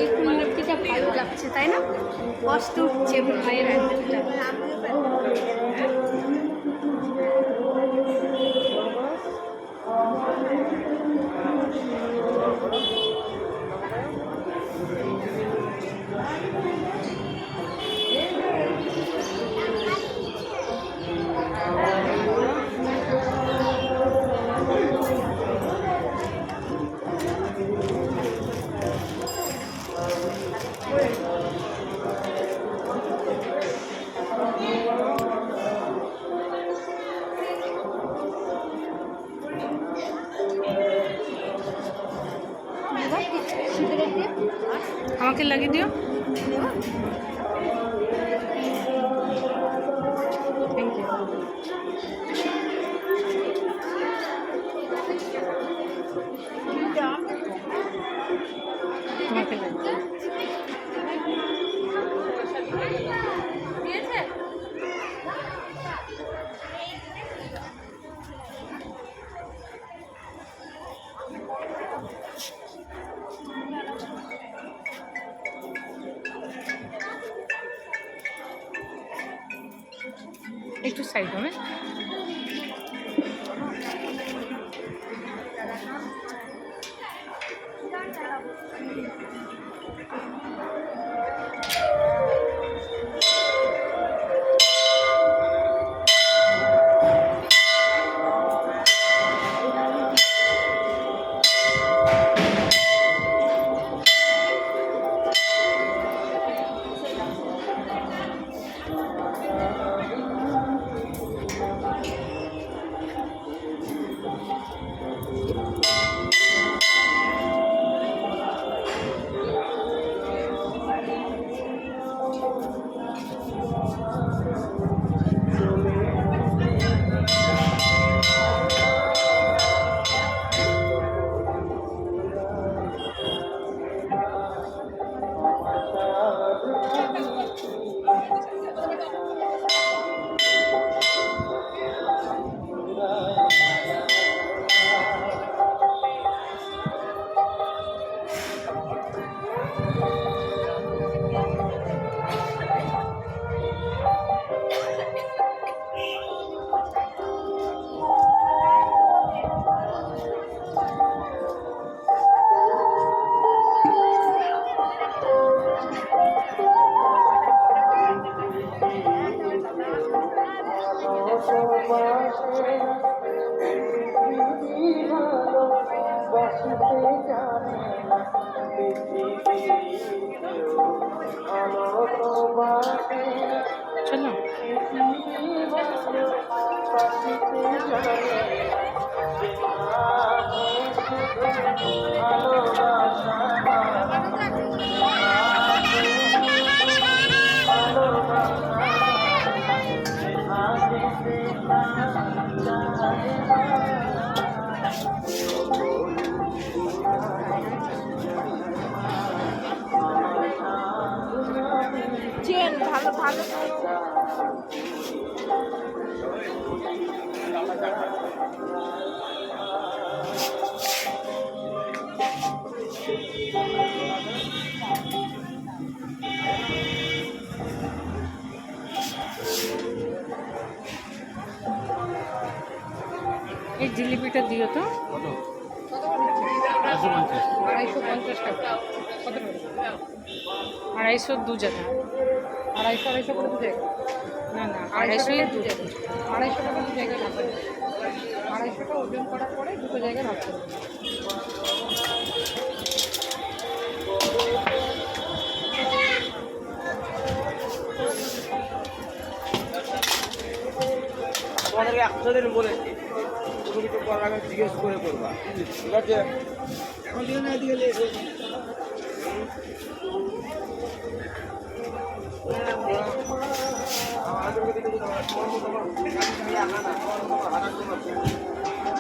একটু মূর্তিটা ভালো লাগছে, তাই না? কষ্ট হচ্ছে মায়ের একদমটা। আমাকে লাগিয়ে দিও। তোমাকে লাগিয়ে একটু সাইড হবে। চলো। ভালো ভালো এই জিলিপিটা দিও তো। 250 টাকা। কত টাকা? 250 দু জায়গা। 250 করে দু জায়গা। না না 250 দু জায়গা। 250 টাকা দু জায়গায় ভাগ করে 250টা ওজন করার পরে দুটো জায়গায় ভাগ করে তোমাদেরকে 100 দিন বলেছি, তুমি কিছু করার আগে জিজ্ঞেস করে করবা, ঠিক আছে? এখন দিও না, এদিকে আমার